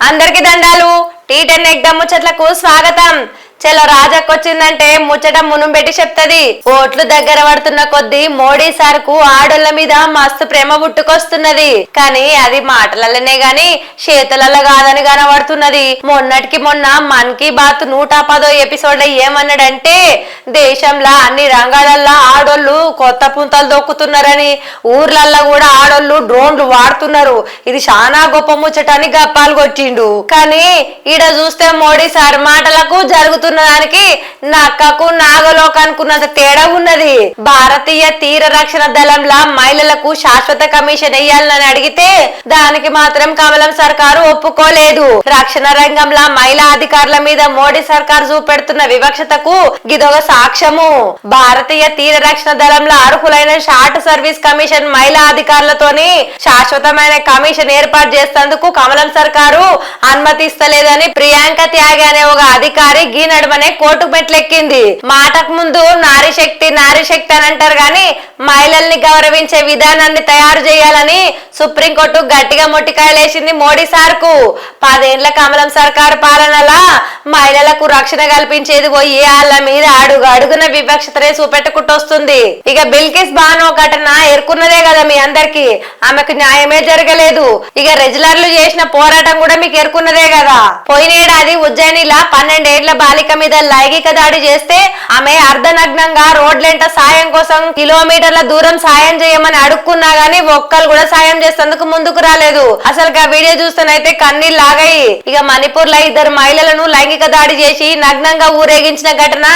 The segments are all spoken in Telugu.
అందరికి దండాలు. టీ10 ఎగ్దమ్ ముచ్చట్లకు స్వాగతం. చలో రాజక్కొచ్చిందంటే ముచ్చట మునుం పెట్టి చెప్తది. ఓట్లు దగ్గర పడుతున్న కొద్దీ మోడీ సార్కు ఆడోళ్ల మీద మస్తు ప్రేమ పుట్టుకొస్తున్నది. కానీ అది మాటలలోనే గాని చేతులలో కాదని కనబడుతున్నది. మొన్నటికి మొన్న మన్ కీ బాత్ 110వ ఎపిసోడ్ ఏమన్నాడంటే దేశంలో అన్ని రంగాలల్లో ఆడోళ్లు కొత్త పుంతలు దొక్కుతున్నారని, ఊర్లల్లో కూడా ఆడోళ్లు డ్రోన్లు వాడుతున్నారు. ఇది చాలా గొప్ప ముచ్చటని గప్పాలు కొట్టిండు. కానీ ఈడ చూస్తే మోడీ సార్ మాటలకు జరుగుతున్న దానికి నక్కకు నాగలోకానుకున్నంత తేడా ఉన్నది. భారతీయ తీర రక్షణ దళంలా మహిళలకు శాశ్వత కమిషన్ వేయాలని అడిగితే దానికి మాత్రం కమలం సర్కారు ఒప్పుకోలేదు. రక్షణ రంగంలో మహిళా అధికారుల మీద మోడీ సర్కారు చూపెడుతున్న వివక్షతకు గిదొక సాక్ష్యము. భారతీయ తీర రక్షణ దళంలో అర్హులైన షార్ట్ సర్వీస్ కమిషన్ మహిళా అధికారులతోని శాశ్వతమైన కమిషన్ ఏర్పాటు చేసేందుకు కమలం సర్కారు అనుమతిస్తలేదని ప్రియాంక త్యాగి అనే ఒక అధికారి గీ నడుమనే కోర్టు మెట్లెక్కింది. మాటకు ముందు నారీ శక్తి అని అంటారు గాని మహిళల్ని గౌరవించే విధానాన్ని తయారు చేయాలని సుప్రీంకోర్టు గట్టిగా మొట్టికాయలేసింది మోడీ సార్కు. 10 ఏళ్ల కమలం సర్కారు పాలనలా మహిళలకు రక్షణ కల్పించేది పోయి వాళ్ళ మీద అడుగు అడుగున వివక్షతనే చూపెట్టుకుంటొస్తుంది. ఇక బిల్కిస్ బానో ఘటన ఎరుకున్నదే కదా మీ అందరికి. ఆమెకు న్యాయమే జరగలేదు. ఇక రెజ్లర్లు చేసిన పోరాటం కూడా మీకు ఎరుకున్నదే కదా. పోయిన ఏడాది ఉజ్జయినిలా 12 ఏళ్ల బాలిక మీద లైంగిక దాడి చేస్తే ఆమె అర్ధనగ్నంగా రోడ్లెంట సాయం కోసం కిలోమీటర్ల దూరం సాయం చేయమని అడుక్కున్నా గానీ ఒక్కరు కూడా సాయం చేసేందుకు ముందుకు రాలేదు. అసలు ఆ వీడియో చూస్తేనైతే కన్నీళ్ళు లాగాయి. ఇక మణిపూర్ లో 2 మహిళలను లైంగిక దాడి చేసి నగ్నంగా ఊరేగించిన ఘటన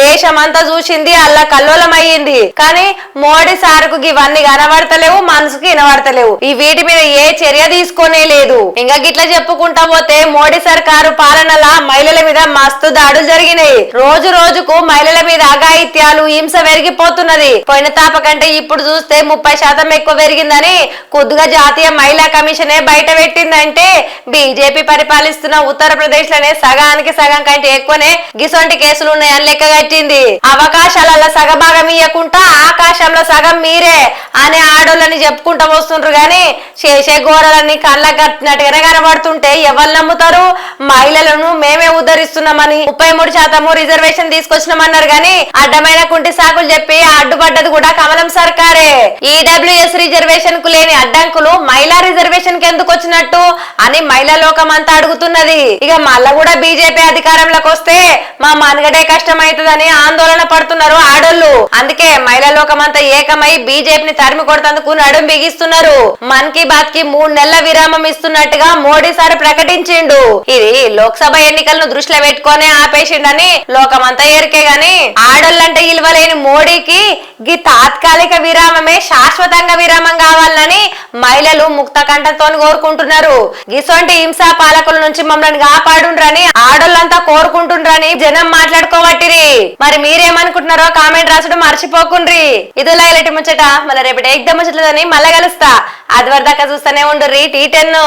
దేశమంతా చూసింది, అల్లా కల్లోలం అయ్యింది. కానీ మోడీ సార్కు ఇవన్నీ కనబడతలేవు, మనసుకి వినబడతలేవు. ఈ వీటి మీద ఏ చర్య తీసుకోనే లేదు. ఇంకా గిట్లా చెప్పుకుంటా పోతే మోడీ సర్కారు పాలనలా మహిళల మీద మస్తు దాడులు జరిగినాయి. రోజు రోజుకు మహిళల మీద అఘాయిత్యాలు, హింస పెరిగిపోతున్నది. పోయిన తాప కంటే ఇప్పుడు చూస్తే 30% ఎక్కువ పెరిగిందని కొద్దిగా జాతీయ మహిళా కమిషనే బయట పెట్టిందంటే బీజేపీ పరిపాలిస్తున్న ఉత్తరప్రదేశ్ లోనే సగానికి సగం కంటే ఎక్కువనే గిసొంటి కేసులు ఉన్నాయని లెక్క కట్టింది. అవకాశాలలో సగభాగం ఇయ్యకుండా ఆకాశంలో సగం మీరే అనే ఆడోళ్ళని చెప్పుకుంటా వస్తుండ్రు గాని చేసే ఘోరాలన్నీ కళ్ళ కట్టినట్టుగానే కనబడుతుంటే ఎవరు నమ్ముతారు? మహిళలను మేమే ఉద్ధరిస్తున్నామని 33% రిజర్వేషన్ తీసుకొచ్చినామన్నారు గాని అడ్డమైన కుంటి సాకులు చెప్పి అడ్డుపడ్డది కూడా కమలం సర్కారే. ఈడబ్ల్యూఎస్ రిజర్వేషన్ కు లేని అడ్డంకులు మహిళా రిజర్వేషన్ కి ఎందుకు వచ్చినట్టు అని మహిళా లోకం అంతా అడుగుతున్నది. ఇక మళ్ళా కూడా బీజేపీ అధికారంలోకి వస్తే మా మనుగడే కష్టమైతుందని ఆందోళన పడుతున్నారు ఆడోళ్ళు. అందుకే మహిళా లోకం అంతా ఏకమై బీజేపీని తరిమి కొడతందుకు నడుం బిగిస్తున్నారు. మన్ కీ బాత్ కి 3 నెలల విరామం ఇస్తున్నట్టుగా మోడీ సార్ ప్రకటించిండు. ఇది లోక్సభ ఎన్నికలను దృష్టిలో పెట్టుకునే ఆపేసిండని లోకమంతా ఎరికే గాని ఆడోళ్ళంటే ఇల్వలేని మోడీకి గీ తాత్కాలిక విరామమే శాశ్వతంగా విరామం కావాలని మహిళలు ముక్త కంఠంతో కోరుకుంటున్నారు. గిసొంటి హింసా పాలకుల నుంచి మమ్మల్ని కాపాడుండ్రని ఆడోళ్ళంతా కోరుకుంటుండ్రని జనం మాట్లాడుకోవట్టిరి. మరి మీరేమనుకుంటున్నారో కామెంట్ రాసడం మర్చిపోకుండ్రి. ఇదిలా ఇలాంటి ముచ్చట మళ్ళీ రేపటి ఎగ్దమ్ ముచ్చట్లని మళ్ళా కలుస్తా. అది వరదాకా చూస్తూనే ఉండు టీ10.